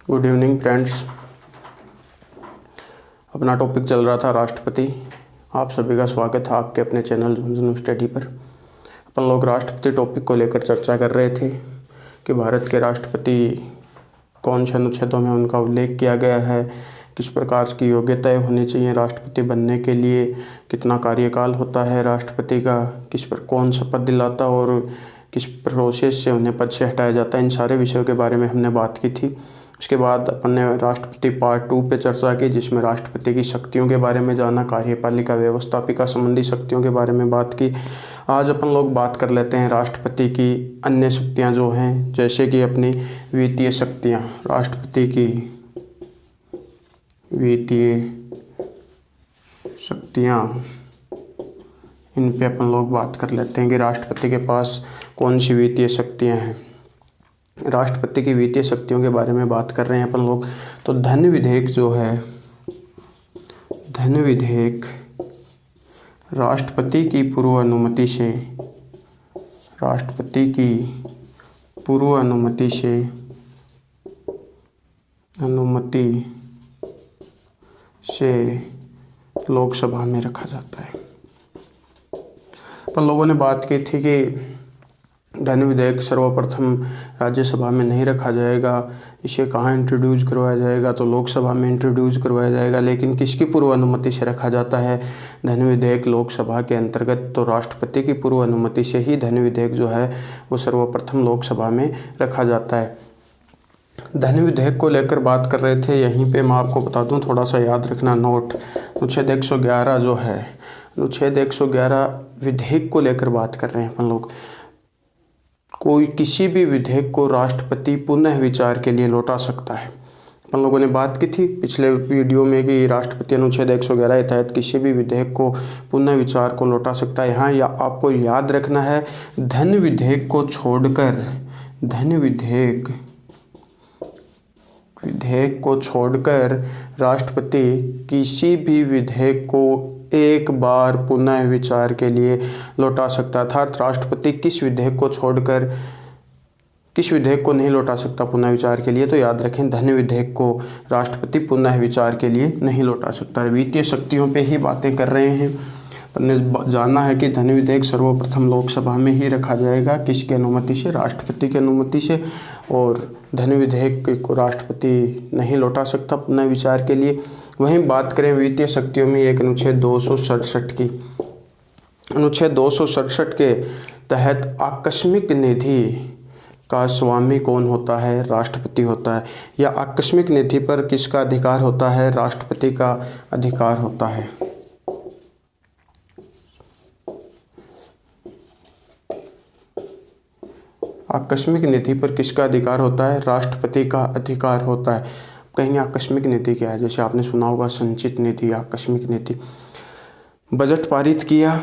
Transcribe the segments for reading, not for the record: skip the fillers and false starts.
Good evening friends. अपना topic चल रहा था राष्ट्रपति। आप सभी का स्वागत है आपके अपने चैनल झुंझुनू स्टडी पर। अपन लोग राष्ट्रपति टॉपिक को लेकर चर्चा कर रहे थे कि भारत के राष्ट्रपति कौन से अनुच्छेदों में उनका उल्लेख किया गया है, किस प्रकार की योग्यताएं होनी चाहिए राष्ट्रपति बनने के लिए, कितना कार्यकाल होता है राष्ट्रपति का, किस पर कौन शपथ दिलाता और किस प्रोसेस से उन्हें पद से हटाया जाता है। इन सारे विषयों के बारे में हमने बात की थी। उसके बाद अपन ने राष्ट्रपति पार्ट 2 पे चर्चा की, जिसमें राष्ट्रपति की शक्तियों के बारे में जाना, कार्यपालिका व्यवस्थापिका संबंधी शक्तियों के बारे में बात की। आज अपन लोग बात कर लेते हैं राष्ट्रपति की अन्य शक्तियां जो हैं, जैसे कि अपनी वित्तीय शक्तियां। राष्ट्रपति की वित्तीय शक्तियां, इन पे अपन लोग बात कर लेते हैं कि राष्ट्रपति के पास कौन सी वित्तीय शक्तियां हैं। राष्ट्रपति की वित्तीय शक्तियों के बारे में बात कर रहे हैं अपन लोग। तो धन विधेयक जो है, धन विधेयक राष्ट्रपति की पूर्व अनुमति से, राष्ट्रपति की पूर्व अनुमति से लोकसभा में रखा जाता है। अपन लोगों ने बात की थी कि धन विधेयक सर्वप्रथम राज्यसभा में नहीं रखा जाएगा, इसे कहाँ इंट्रोड्यूस करवाया जाएगा, तो लोकसभा में इंट्रोड्यूस करवाया जाएगा। लेकिन किसकी पूर्व अनुमति से रखा जाता है धन विधेयक लोकसभा के अंतर्गत? तो राष्ट्रपति की पूर्व अनुमति से ही धन विधेयक जो है वो सर्वप्रथम लोकसभा में रखा जाता है। धन विधेयक को लेकर बात कर रहे थे, यहीं पे मैं आपको बता दूं, थोड़ा सा याद रखना नोट। अनुच्छेद 111 जो है, अनुच्छेद 111 विधेयक को लेकर बात कर रहे हैं अपन लोग। कोई किसी भी विधेयक को राष्ट्रपति पुनः विचार के लिए लौटा सकता है। अपन लोगों ने बात की थी पिछले वीडियो में कि राष्ट्रपति अनुच्छेद 111 के तहत किसी भी विधेयक को पुनः विचार को लौटा सकता है। यहाँ आपको याद रखना है, धन विधेयक को छोड़कर, धन विधेयक को छोड़कर राष्ट्रपति किसी भी विधेयक को एक बार पुनः विचार के लिए लौटा सकता है। अर्थात राष्ट्रपति किस विधेयक को छोड़कर किस विधेयक को नहीं लौटा सकता पुनः विचार के लिए? तो याद रखें, धन विधेयक को राष्ट्रपति पुनः विचार के लिए नहीं लौटा सकता है। वित्तीय शक्तियों पे ही बातें कर रहे हैं। हमने जाना है कि धन विधेयक सर्वप्रथम लोकसभा में ही रखा जाएगा, किसकी अनुमति से? राष्ट्रपति की अनुमति से। और धन विधेयक को राष्ट्रपति नहीं लौटा सकता पुनः विचार के लिए। वहीं बात करें वित्तीय शक्तियों में एक अनुच्छेद 267 की, अनुच्छेद 267 के तहत आकस्मिक निधि का स्वामी कौन होता है? राष्ट्रपति होता है। या आकस्मिक निधि पर किसका अधिकार होता है? राष्ट्रपति का अधिकार होता है। आकस्मिक निधि पर किसका अधिकार होता है? राष्ट्रपति का अधिकार होता है। कहेंगे आकस्मिक निधि क्या है? जैसे आपने सुना होगा संचित निधि, आकस्मिक निधि। बजट पारित किया,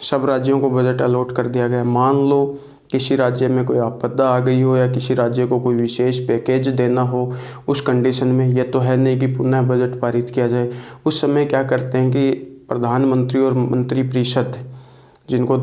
सब राज्यों को बजट अलॉट कर दिया गया। मान लो किसी राज्य में कोई आपदा आ गई हो या किसी राज्य को कोई विशेष पैकेज देना हो, उस कंडीशन में यह तो है नहीं कि पुनः बजट पारित किया जाए। उस समय क्या करते हैं कि प्रधानमंत्री और मंत्रिपरिषद, जिनको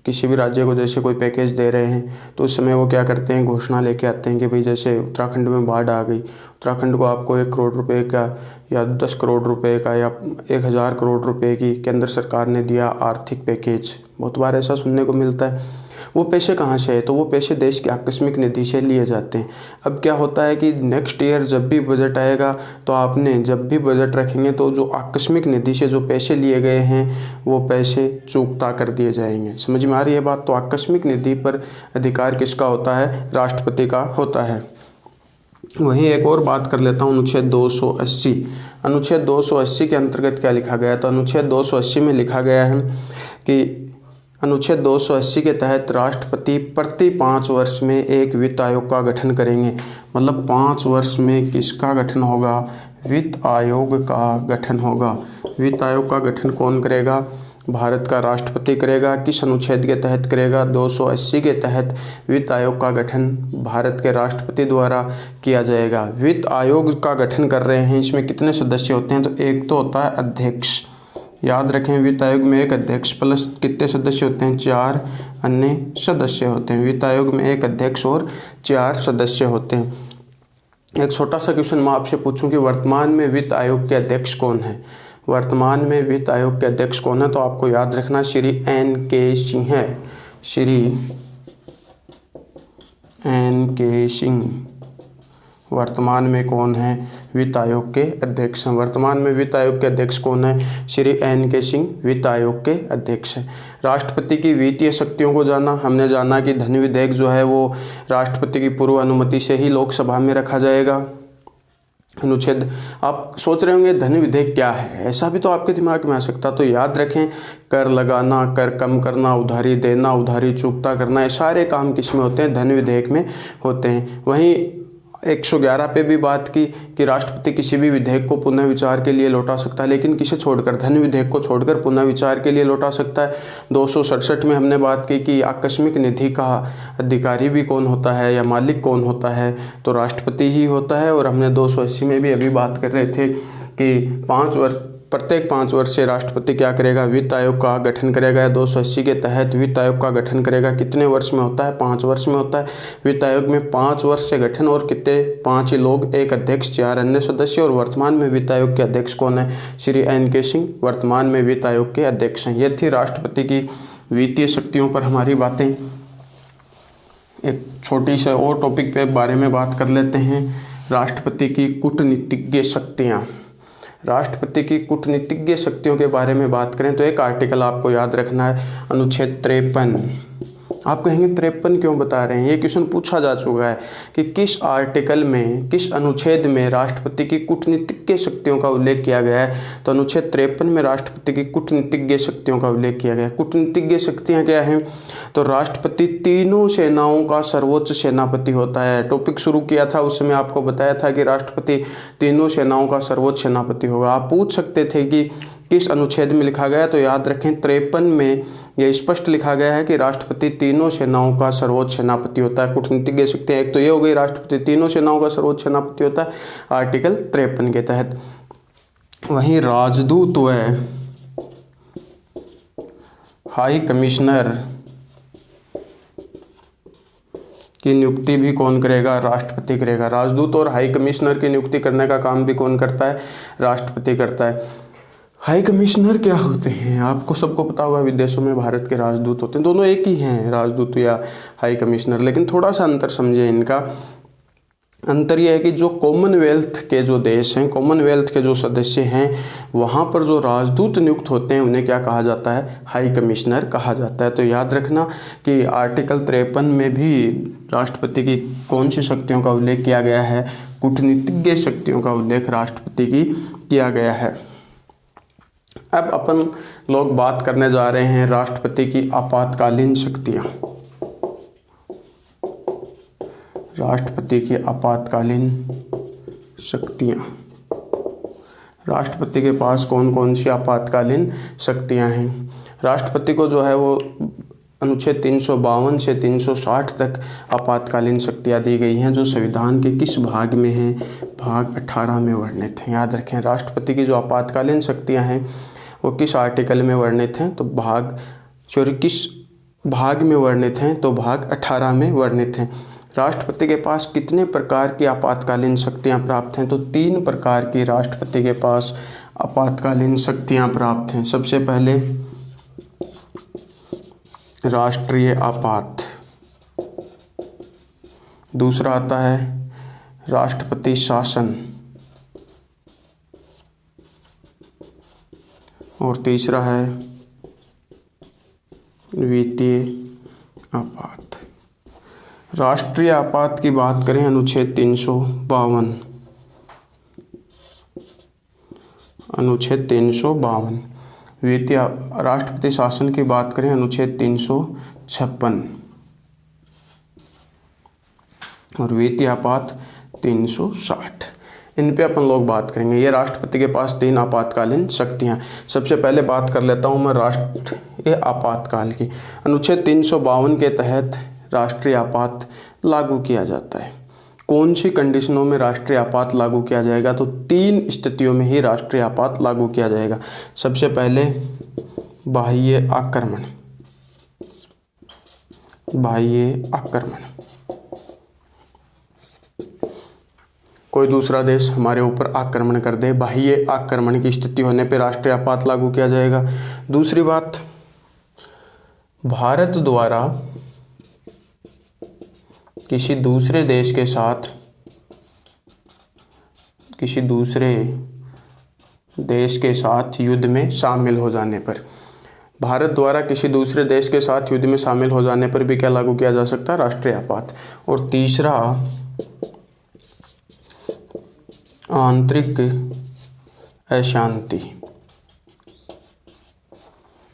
किसी भी राज्य को जैसे कोई पैकेज दे रहे हैं, तो उस समय वो क्या करते हैं, घोषणा लेके आते हैं कि भाई जैसे उत्तराखंड में बाढ़ आ गई, उत्तराखंड को आपको 1 करोड़ रुपए का या 10 करोड़ रुपए का या 1000 करोड़ रुपए की केंद्र सरकार ने दिया आर्थिक पैकेज। बहुत बार ऐसा सुनने को मिलता है। वो पैसे कहाँ से है? तो वो पैसे देश की आकस्मिक निधि से लिए जाते हैं। अब क्या होता है कि नेक्स्ट ईयर जब भी बजट आएगा, तो आपने जब भी बजट रखेंगे तो जो आकस्मिक निधि से जो पैसे लिए गए हैं वो पैसे चूकता कर दिए जाएंगे। समझ में आ रही है बात? तो आकस्मिक निधि पर अधिकार किसका होता है? राष्ट्रपति का होता है। वहीं एक और बात कर लेता हूँ, अनुच्छेद 280। अनुच्छेद 280 के अंतर्गत क्या लिखा गया? तो अनुच्छेद 280 में लिखा गया है कि अनुच्छेद 280 के तहत राष्ट्रपति प्रति 5 वर्ष में एक वित्त आयोग का गठन करेंगे। मतलब 5 वर्ष में किसका गठन होगा? वित्त आयोग का गठन होगा। वित्त आयोग का गठन कौन करेगा? भारत का राष्ट्रपति करेगा। किस अनुच्छेद के तहत करेगा? 280 के तहत वित्त आयोग का गठन भारत के राष्ट्रपति द्वारा किया जाएगा। वित्त आयोग का गठन कर रहे हैं, इसमें कितने सदस्य होते हैं? तो एक तो होता है अध्यक्ष। याद रखें, वित्त आयोग में एक अध्यक्ष प्लस कितने सदस्य होते हैं? 4 अन्य सदस्य होते हैं। वित्त आयोग में एक अध्यक्ष और 4 सदस्य होते हैं। एक छोटा सा क्वेश्चन मैं आपसे पूछूं कि वर्तमान में वित्त आयोग के अध्यक्ष कौन है। वर्तमान में वित्त आयोग के अध्यक्ष कौन है, तो आपको याद रखना श्री N.K. सिंह है। श्री N.K. सिंह वर्तमान में कौन है, वित्त आयोग के अध्यक्ष हैं। वर्तमान में वित्त आयोग के अध्यक्ष कौन है, श्री N.K. सिंह वित्त आयोग के अध्यक्ष हैं। राष्ट्रपति की वित्तीय शक्तियों को जाना, हमने जाना कि धन विधेयक जो है वो राष्ट्रपति की पूर्व अनुमति से ही लोकसभा में रखा जाएगा। अनुच्छेद, आप सोच रहे होंगे धन विधेयक क्या है, ऐसा भी तो आपके दिमाग में आ सकता, तो याद रखें कर लगाना, कर कम करना, उधारी देना, उधारी चुकता करना, ये सारे काम किसमें होते हैं, धन विधेयक में होते हैं। वहीं 111 पे भी बात की कि राष्ट्रपति किसी भी विधेयक को पुनः विचार के लिए लौटा सकता है, लेकिन किसे छोड़कर, धन विधेयक को छोड़कर पुनः विचार के लिए लौटा सकता है। 267 में हमने बात की कि आकस्मिक निधि का अधिकारी भी कौन होता है या मालिक कौन होता है, तो राष्ट्रपति ही होता है। और हमने 280 में भी अभी बात कर रहे थे कि प्रत्येक 5 वर्ष से राष्ट्रपति क्या करेगा, वित्त आयोग का गठन करेगा। 280 के तहत वित्त आयोग का गठन करेगा, कितने वर्ष में होता है, 5 वर्ष में होता है। वित्त आयोग में 5 वर्ष से गठन और कितने, 5 ही लोग, एक अध्यक्ष, 4 अन्य सदस्य। और वर्तमान में वित्त आयोग के अध्यक्ष कौन है, श्री N.K. सिंह वर्तमान में वित्त आयोग के अध्यक्ष हैं। ये थी राष्ट्रपति की वित्तीय शक्तियों पर हमारी बातें। एक छोटी सी और टॉपिक पे बारे में बात कर लेते हैं, राष्ट्रपति की कूटनीतिज्ञ शक्तियाँ। राष्ट्रपति की कूटनीतिज्ञ शक्तियों के बारे में बात करें तो एक आर्टिकल आपको याद रखना है, अनुच्छेद 53। आप कहेंगे 53 क्यों बता रहे हैं, ये क्वेश्चन पूछा जा चुका है कि किस आर्टिकल में, किस अनुच्छेद में राष्ट्रपति की कूटनीतिज्ञ शक्तियों का उल्लेख किया गया है। तो अनुच्छेद 53 में राष्ट्रपति की कूटनीतिज्ञ शक्तियों का उल्लेख किया गया है। कूटनीतिज्ञ शक्तियाँ क्या हैं, तो राष्ट्रपति तीनों सेनाओं का सर्वोच्च सेनापति होता है। टॉपिक शुरू किया था उस समय आपको बताया था कि राष्ट्रपति तीनों सेनाओं का सर्वोच्च सेनापति होगा। आप पूछ सकते थे कि किस अनुच्छेद में लिखा गया है, तो याद रखें 53 में यह स्पष्ट लिखा गया है कि राष्ट्रपति तीनों सेनाओं का सर्वोच्च सेनापति होता है। कूटनीतिज्ञ शक्तियाँ एक तो ये हो गई, राष्ट्रपति तीनों सेनाओं का सर्वोच्च सेनापति होता है आर्टिकल 53 के तहत। वहीं राजदूत व हाई कमिश्नर की नियुक्ति भी कौन करेगा, राष्ट्रपति करेगा। राजदूत और हाई कमिश्नर की नियुक्ति करने का काम भी कौन करता है, राष्ट्रपति करता है। हाई कमिश्नर क्या होते हैं, आपको सबको पता होगा, विदेशों में भारत के राजदूत होते हैं। दोनों एक ही हैं, राजदूत या हाई कमिश्नर, लेकिन थोड़ा सा अंतर समझे। इनका अंतर यह है कि जो कॉमनवेल्थ के जो देश हैं, कॉमनवेल्थ के जो सदस्य हैं, वहाँ पर जो राजदूत नियुक्त होते हैं उन्हें क्या कहा जाता है, हाई कमिश्नर कहा जाता है। तो याद रखना कि आर्टिकल 53 में भी राष्ट्रपति की कौन सी शक्तियों का उल्लेख किया गया है, कूटनीतिज्ञ शक्तियों का उल्लेख राष्ट्रपति की किया गया है। अब अपन लोग बात करने जा रहे हैं राष्ट्रपति की आपातकालीन शक्तियाँ। राष्ट्रपति की आपातकालीन शक्तियाँ, राष्ट्रपति के पास कौन कौन सी आपातकालीन शक्तियाँ हैं। राष्ट्रपति को जो है वो अनुच्छेद 352 से 360 तक आपातकालीन शक्तियाँ दी गई हैं, जो संविधान के किस भाग में हैं, भाग 18 में वर्णित हैं। याद रखें, राष्ट्रपति की जो आपातकालीन शक्तियाँ हैं वो किस आर्टिकल में वर्णित हैं, तो किस भाग में वर्णित हैं, तो भाग 18 में वर्णित हैं। राष्ट्रपति के पास कितने प्रकार की आपातकालीन शक्तियाँ प्राप्त हैं, तो 3 प्रकार की राष्ट्रपति के पास आपातकालीन शक्तियाँ प्राप्त हैं। सबसे पहले राष्ट्रीय आपात, दूसरा आता है राष्ट्रपति शासन, और तीसरा है वित्तीय आपात। राष्ट्रीय आपात की बात करें, अनुच्छेद 352, अनुच्छेद 352। वित्तीय राष्ट्रपति शासन की बात करें, अनुच्छेद 356, और वित्तीय आपात 360। इन पे अपन लोग बात करेंगे। ये राष्ट्रपति के पास 3 आपातकालीन शक्तियाँ। सबसे पहले बात कर लेता हूँ मैं राष्ट्रीय आपातकाल की। अनुच्छेद 352 के तहत राष्ट्रीय आपात लागू किया जाता है। कौन सी कंडीशनों में राष्ट्रीय आपात लागू किया जाएगा, तो 3 स्थितियों में ही राष्ट्रीय आपात लागू किया जाएगा। सबसे पहले बाह्य आक्रमण, बाह्य आक्रमण, कोई दूसरा देश हमारे ऊपर आक्रमण कर दे, बाह्य आक्रमण की स्थिति होने पर राष्ट्रीय आपात लागू किया जाएगा। दूसरी बात, भारत द्वारा किसी दूसरे देश के साथ युद्ध में शामिल हो जाने पर, भारत द्वारा किसी दूसरे देश के साथ युद्ध में शामिल हो जाने पर भी क्या लागू किया जा सकता है? राष्ट्रीय आपात। और तीसरा, आंतरिक अशांति।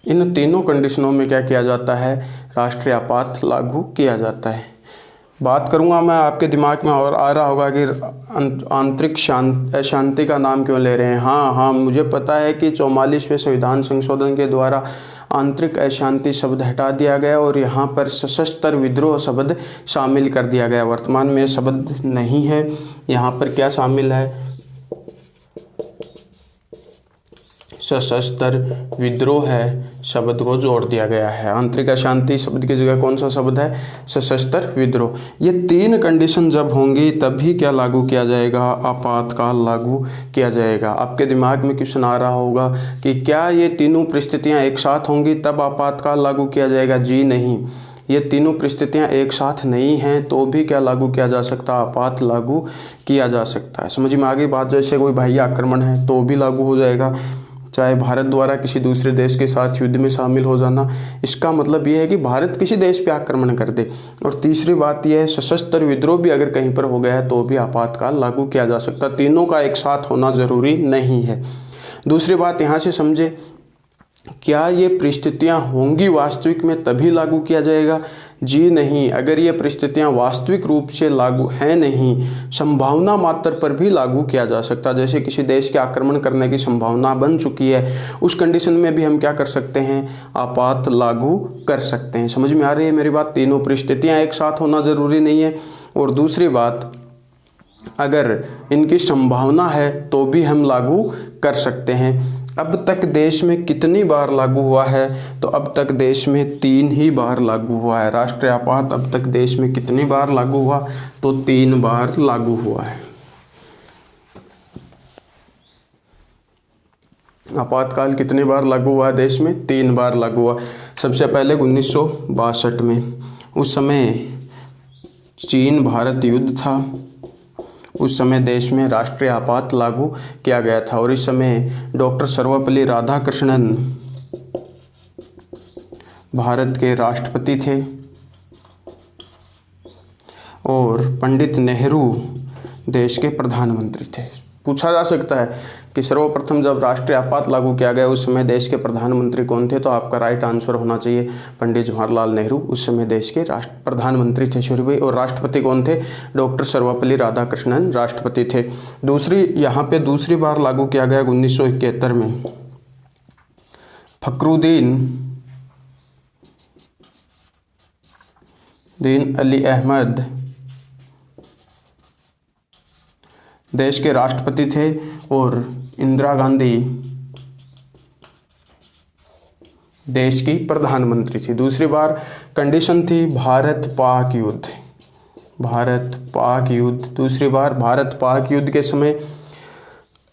इन तीनों कंडीशनों में क्या किया जाता है? राष्ट्रीय आपात लागू किया जाता है। बात करूंगा मैं, आपके दिमाग में और आ रहा होगा कि आंतरिक अशांति का नाम क्यों ले रहे हैं। हाँ, मुझे पता है कि 44वें संविधान संशोधन के द्वारा आंतरिक अशांति शब्द हटा दिया गया और यहाँ पर सशस्त्र विद्रोह शब्द शामिल कर दिया गया। वर्तमान में शब्द नहीं है, यहाँ पर क्या शामिल है? सशस्त्र विद्रोह है शब्द को जोड़ दिया गया है। आंतरिक अशांति शब्द की जगह कौन सा शब्द है? सशस्त्र विद्रोह। ये तीन कंडीशन जब होंगी तभी क्या लागू किया जाएगा? आपातकाल लागू किया जाएगा। आपके दिमाग में क्वेश्चन आ रहा होगा कि क्या ये तीनों परिस्थितियां एक साथ होंगी तब आपातकाल लागू किया जाएगा? जी नहीं, ये तीनों परिस्थितियां एक साथ नहीं हैं तो भी क्या लागू किया जा सकता? आपात लागू किया जा सकता है। समझ में आ गई बात? जैसे कोई बाह्य आक्रमण है तो भी लागू हो जाएगा, चाहे भारत द्वारा किसी दूसरे देश के साथ युद्ध में शामिल हो जाना, इसका मतलब ये है कि भारत किसी देश पे आक्रमण कर दे। और तीसरी बात यह है, सशस्त्र विद्रोह भी अगर कहीं पर हो गया है तो भी आपातकाल लागू किया जा सकता। तीनों का एक साथ होना जरूरी नहीं है। दूसरी बात यहाँ से समझे, क्या ये परिस्थितियाँ होंगी वास्तविक में तभी लागू किया जाएगा? जी नहीं, अगर ये परिस्थितियाँ वास्तविक रूप से लागू हैं नहीं, संभावना मात्र पर भी लागू किया जा सकता। जैसे किसी देश के आक्रमण करने की संभावना बन चुकी है, उस कंडीशन में भी हम क्या कर सकते हैं? आपात लागू कर सकते हैं। समझ में आ रही है मेरी बात? तीनों परिस्थितियाँ एक साथ होना ज़रूरी नहीं है। और दूसरी बात, अगर इनकी संभावना है तो भी हम लागू कर सकते हैं। अब तक देश में कितनी बार लागू हुआ है? तो अब तक देश में 3 ही बार लागू हुआ है। राष्ट्रीय आपात अब तक देश में कितनी बार लागू हुआ? तो 3 बार लागू हुआ है। आपातकाल कितनी बार लागू हुआ है देश में? 3 बार लागू हुआ। सबसे पहले 1962 में, उस समय चीन भारत युद्ध था, उस समय देश में राष्ट्रीय आपात लागू किया गया था। और इस समय डॉक्टर सर्वपल्ली राधाकृष्णन भारत के राष्ट्रपति थे और पंडित नेहरू देश के प्रधानमंत्री थे। पूछा जा सकता है कि सर्वप्रथम जब राष्ट्रीय आपात लागू किया गया उस समय देश के प्रधानमंत्री कौन थे? तो आपका राइट आंसर होना चाहिए पंडित जवाहरलाल नेहरू। उस समय देश के प्रधानमंत्री थे शौर्य भाई। और राष्ट्रपति कौन थे? डॉक्टर सर्वपल्ली राधाकृष्णन राष्ट्रपति थे। यहाँ पे दूसरी बार लागू किया गया 1971 में। फखरुद्दीन अली अहमद देश के राष्ट्रपति थे और इंदिरा गांधी देश की प्रधानमंत्री थी। दूसरी बार कंडीशन थी भारत पाक युद्ध। दूसरी बार भारत पाक युद्ध के समय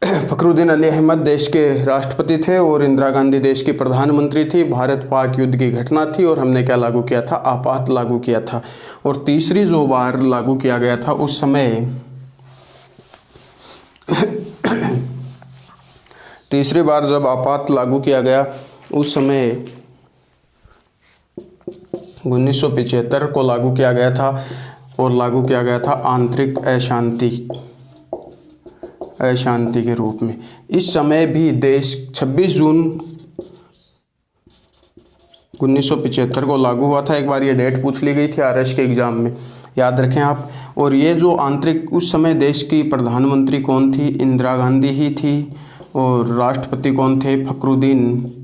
फखरुद्दीन अली अहमद देश के राष्ट्रपति थे और इंदिरा गांधी देश की प्रधानमंत्री थी। भारत पाक युद्ध की घटना थी और हमने क्या लागू किया था? आपात लागू किया था। और तीसरी जो बार लागू किया गया था उस समय तीसरी बार जब आपात लागू किया गया उस समय 1975 को लागू किया गया था और लागू किया गया था आंतरिक अशांति के रूप में। इस समय भी देश 26 जून 1975 को लागू हुआ था। एक बार ये डेट पूछ ली गई थी आरएस के एग्जाम में, याद रखें आप। और ये जो आंतरिक, उस समय देश की प्रधानमंत्री कौन थी? इंदिरा गांधी ही थी। और राष्ट्रपति कौन थे? फखरुद्दीन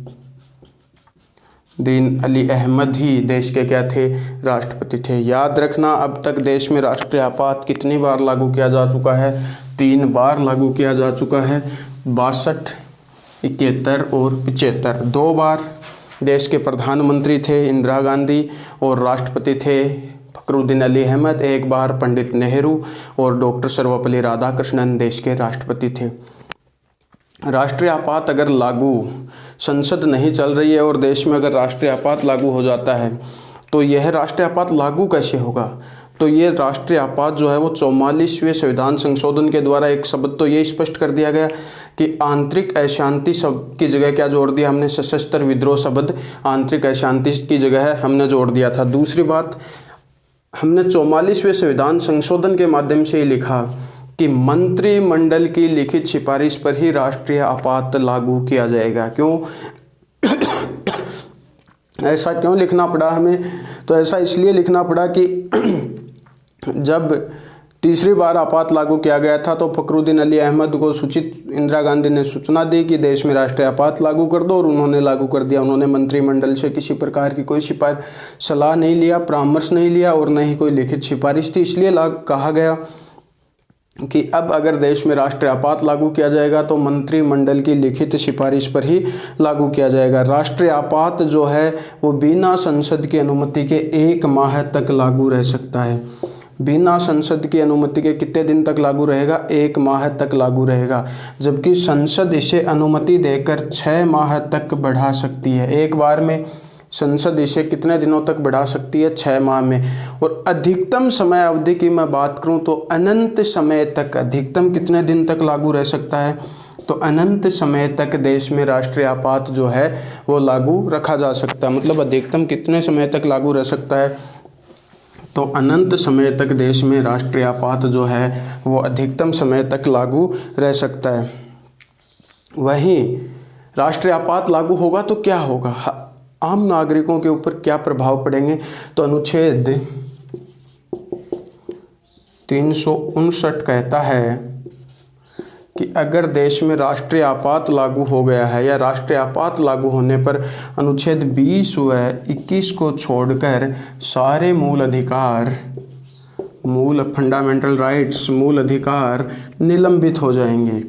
अली अहमद ही देश के क्या थे? राष्ट्रपति थे। याद रखना, अब तक देश में राष्ट्रीय आपात कितनी बार लागू किया जा चुका है? 3 बार लागू किया जा चुका है। 62, 71 और 75। 2 बार देश के प्रधानमंत्री थे इंदिरा गांधी और राष्ट्रपति थे फखरुद्दीन अली अहमद, एक बार पंडित नेहरू और डॉक्टर सर्वपल्ली राधाकृष्णन देश के राष्ट्रपति थे। राष्ट्रीय आपात अगर लागू, संसद नहीं चल रही है और देश में अगर राष्ट्रीय आपात लागू हो जाता है तो यह राष्ट्रीय आपात लागू कैसे होगा? तो ये राष्ट्रीय आपात जो है वो 44वें संविधान संशोधन के द्वारा एक शब्द तो ये स्पष्ट कर दिया गया कि आंतरिक अशांति शब्द की जगह क्या जोड़ दिया हमने? सशस्त्र विद्रोह शब्द आंतरिक अशांति की जगह हमने जोड़ दिया था। दूसरी बात, हमने 44वें संविधान संशोधन के माध्यम से ही लिखा कि मंत्रिमंडल की लिखित सिफारिश पर ही राष्ट्रीय आपात लागू किया जाएगा। क्यों ऐसा क्यों लिखना पड़ा हमें? तो ऐसा इसलिए लिखना पड़ा कि जब तीसरी बार आपात लागू किया गया था तो फखरुद्दीन अली अहमद को सूचित इंदिरा गांधी ने सूचना दी कि देश में राष्ट्रीय आपात लागू कर दो, और उन्होंने लागू कर दिया। उन्होंने मंत्रिमंडल से किसी प्रकार की कोई सलाह नहीं लिया, परामर्श नहीं लिया और न ही कोई लिखित सिफारिश थी। इसलिए कहा गया कि अब अगर देश में राष्ट्रीय आपात लागू किया जाएगा तो मंत्रिमंडल की लिखित सिफारिश पर ही लागू किया जाएगा। राष्ट्रीय आपात जो है वो बिना संसद की अनुमति के 1 माह तक लागू रह सकता है। बिना संसद की अनुमति के कितने दिन तक लागू रहेगा? 1 माह तक लागू रहेगा, जबकि संसद इसे अनुमति देकर 6 माह तक बढ़ा सकती है। एक बार में संसद इसे कितने दिनों तक बढ़ा सकती है? 6 माह में। और अधिकतम समय अवधि की मैं बात करूं तो अनंत समय तक, अधिकतम कितने दिन तक लागू रह सकता है? तो अनंत समय तक देश में राष्ट्रीय आपात जो है वो लागू रखा जा सकता है। मतलब अधिकतम कितने समय तक लागू रह सकता है? तो अनंत समय तक देश में राष्ट्रीय आपात जो है वो अधिकतम समय तक लागू रह सकता है। वहीं राष्ट्रीय आपात लागू होगा तो क्या होगा? आम नागरिकों के ऊपर क्या प्रभाव पड़ेंगे? तो अनुच्छेद 359 कहता है कि अगर देश में राष्ट्रीय आपात लागू हो गया है या राष्ट्रीय आपात लागू होने पर अनुच्छेद 20 व 21 को छोड़कर सारे मूल अधिकार, मूल फंडामेंटल राइट्स, मूल अधिकार निलंबित हो जाएंगे।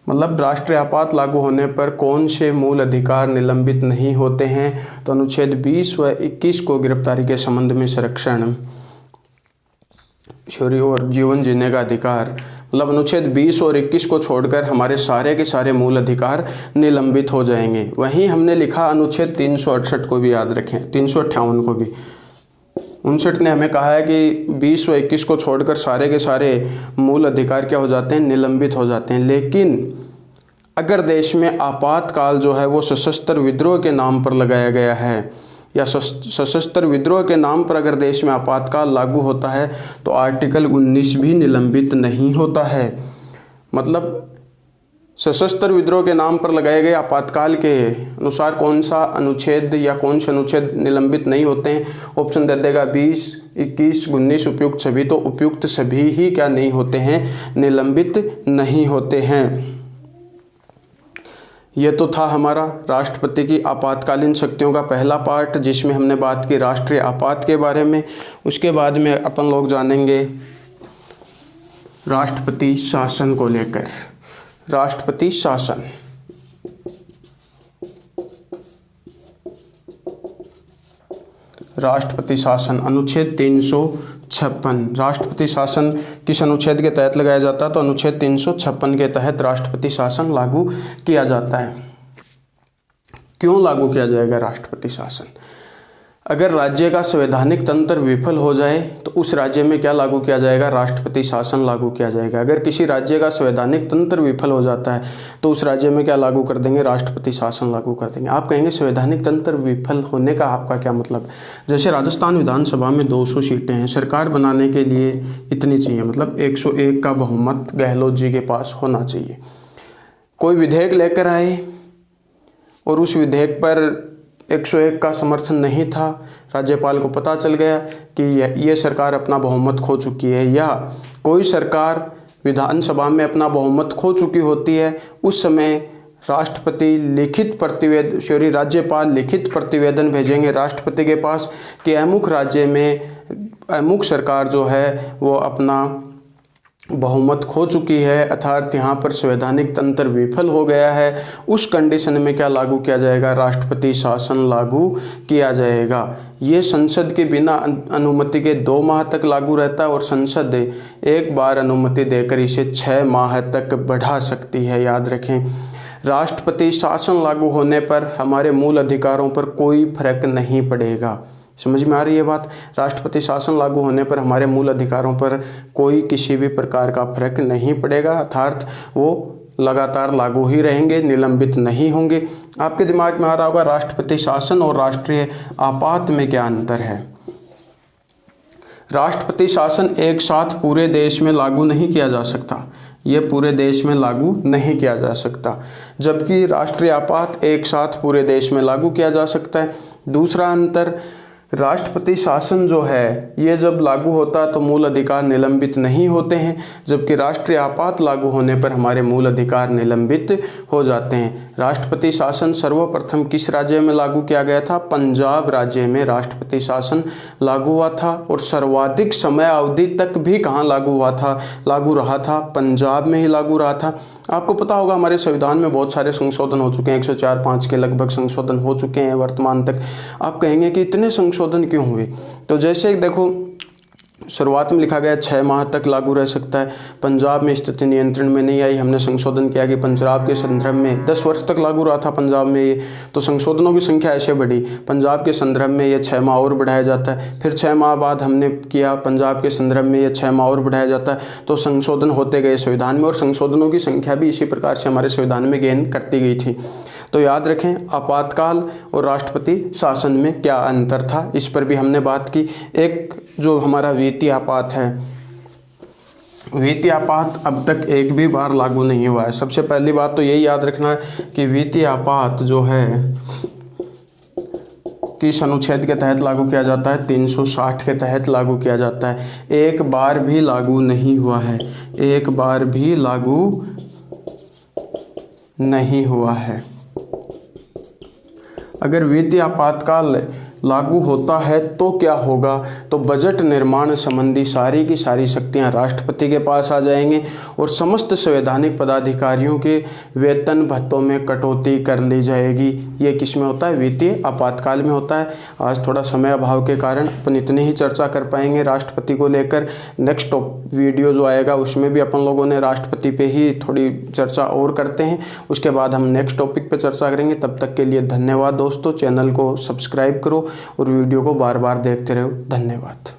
मतलब राष्ट्रीय आपात लागू होने पर कौन से मूल अधिकार निलंबित नहीं होते हैं? तो अनुच्छेद 20 व 21 को गिरफ्तारी के संबंध में संरक्षण, चोरी और जीवन जीने का अधिकार, मतलब अनुच्छेद 20 और 21 को छोड़कर हमारे सारे के सारे मूल अधिकार निलंबित हो जाएंगे। वहीं हमने लिखा अनुच्छेद 368 को भी याद रखें, 358 को भी। 59 ने हमें कहा है कि 20 व 21 को छोड़कर सारे के सारे मूल अधिकार क्या हो जाते हैं? निलंबित हो जाते हैं। लेकिन अगर देश में आपातकाल जो है वो सशस्त्र विद्रोह के नाम पर लगाया गया है या सशस्त्र विद्रोह के नाम पर अगर देश में आपातकाल लागू होता है तो आर्टिकल 19 भी निलंबित नहीं होता है। मतलब सशस्त्र विद्रोह के नाम पर लगाए गए आपातकाल के अनुसार कौन सा अनुच्छेद या कौन से अनुच्छेद निलंबित नहीं होते हैं? ऑप्शन दे देगा 20, 21, 19 उपयुक्त सभी। तो उपयुक्त सभी ही क्या नहीं होते हैं? निलंबित नहीं होते हैं। ये तो था हमारा राष्ट्रपति की आपातकालीन शक्तियों का पहला पार्ट, जिसमें हमने बात की राष्ट्रीय आपात के बारे में। उसके बाद में अपन लोग जानेंगे राष्ट्रपति शासन को लेकर। राष्ट्रपति शासन, राष्ट्रपति शासन अनुच्छेद 356। राष्ट्रपति शासन किस अनुच्छेद के तहत लगाया जाता है? तो अनुच्छेद 356 के तहत राष्ट्रपति शासन लागू किया जाता है। क्यों लागू किया जाएगा राष्ट्रपति शासन? अगर राज्य का संवैधानिक तंत्र विफल हो जाए तो उस राज्य में क्या लागू किया जाएगा? राष्ट्रपति शासन लागू किया जाएगा। अगर किसी राज्य का संवैधानिक तंत्र विफल हो जाता है तो उस राज्य में क्या लागू कर देंगे? राष्ट्रपति शासन लागू कर देंगे। आप कहेंगे संवैधानिक तंत्र विफल होने का आपका क्या मतलब? जैसे राजस्थान विधानसभा में 200 सीटें हैं, सरकार बनाने के लिए इतनी चाहिए, मतलब 101 का बहुमत गहलोत जी के पास होना चाहिए। कोई विधेयक लेकर आए और उस विधेयक पर 101 का समर्थन नहीं था, राज्यपाल को पता चल गया कि ये सरकार अपना बहुमत खो चुकी है, या कोई सरकार विधानसभा में अपना बहुमत खो चुकी होती है, उस समय राष्ट्रपति राज्यपाल लिखित प्रतिवेदन भेजेंगे राष्ट्रपति के पास कि अमुक राज्य में अमुक सरकार जो है वो अपना बहुमत खो चुकी है, अर्थात यहाँ पर संवैधानिक तंत्र विफल हो गया है, उस कंडीशन में क्या लागू किया जाएगा? राष्ट्रपति शासन लागू किया जाएगा। ये संसद के बिना अनुमति के 2 माह तक लागू रहता है और संसद एक बार अनुमति देकर इसे 6 माह तक बढ़ा सकती है। याद रखें, राष्ट्रपति शासन लागू होने पर हमारे मूल अधिकारों पर कोई फर्क नहीं पड़ेगा। समझ में आ रही है बात? राष्ट्रपति शासन लागू होने पर हमारे मूल अधिकारों पर कोई किसी भी प्रकार का फर्क नहीं पड़ेगा, अर्थात वो लगातार लागू ही रहेंगे, निलंबित नहीं होंगे। आपके दिमाग में आ रहा होगा राष्ट्रपति शासन और राष्ट्रीय आपात में क्या अंतर है। राष्ट्रपति शासन एक साथ पूरे देश में लागू नहीं किया जा सकता, ये पूरे देश में लागू नहीं किया जा सकता, जबकि राष्ट्रीय आपात एक साथ पूरे देश में लागू किया जा सकता है। दूसरा अंतर, राष्ट्रपति शासन जो है ये जब लागू होता है तो मूल अधिकार निलंबित नहीं होते हैं, जबकि राष्ट्रीय आपात लागू होने पर हमारे मूल अधिकार निलंबित हो जाते हैं। राष्ट्रपति शासन सर्वप्रथम किस राज्य में लागू किया गया था? पंजाब राज्य में राष्ट्रपति शासन लागू हुआ था और सर्वाधिक समय अवधि तक भी कहाँ लागू रहा था? पंजाब में ही लागू रहा था। आपको पता होगा हमारे संविधान में बहुत सारे संशोधन हो चुके हैं, 104-5 के लगभग संशोधन हो चुके हैं वर्तमान तक। आप कहेंगे कि इतने संशोधन क्यों हुए? तो जैसे देखो, शुरुआत में लिखा गया 6 माह तक लागू रह सकता है। पंजाब में स्थिति नियंत्रण में नहीं आई, हमने संशोधन किया कि पंजाब के संदर्भ में 10 वर्ष तक लागू रहा था पंजाब में ये, तो संशोधनों की संख्या ऐसे बढ़ी। पंजाब के संदर्भ में ये 6 माह और बढ़ाया जाता है, फिर 6 माह बाद हमने किया पंजाब के संदर्भ में ये 6 माह और बढ़ाया जाता है। तो संशोधन होते गए संविधान में और संशोधनों की संख्या भी इसी प्रकार से हमारे संविधान में गेन करती गई थी। तो याद रखें, आपातकाल और राष्ट्रपति शासन में क्या अंतर था, इस पर भी हमने बात की। एक जो हमारा वित्तीय आपात है, वित्तीय आपात अब तक एक भी बार लागू नहीं हुआ है। सबसे पहली बात तो यही याद रखना है कि वित्तीय आपात जो है किस अनुच्छेद के तहत लागू किया जाता है? 360 के तहत लागू किया जाता है। एक बार भी लागू नहीं हुआ है, एक बार भी लागू नहीं हुआ है। अगर वित्तीय आपातकाल लागू होता है तो क्या होगा? तो बजट निर्माण संबंधी सारी की सारी शक्तियां राष्ट्रपति के पास आ जाएंगी और समस्त संवैधानिक पदाधिकारियों के वेतन भत्तों में कटौती कर ली जाएगी। ये किस में होता है? वित्तीय आपातकाल में होता है। आज थोड़ा समय अभाव के कारण अपन इतनी ही चर्चा कर पाएंगे राष्ट्रपति को लेकर। नेक्स्ट वीडियो जो आएगा उसमें भी अपन लोगों ने राष्ट्रपति पे ही थोड़ी चर्चा और करते हैं, उसके बाद हम नेक्स्ट टॉपिक पे चर्चा करेंगे। तब तक के लिए धन्यवाद दोस्तों। चैनल को सब्सक्राइब करो और वीडियो को बार बार देखते रहो। धन्यवाद।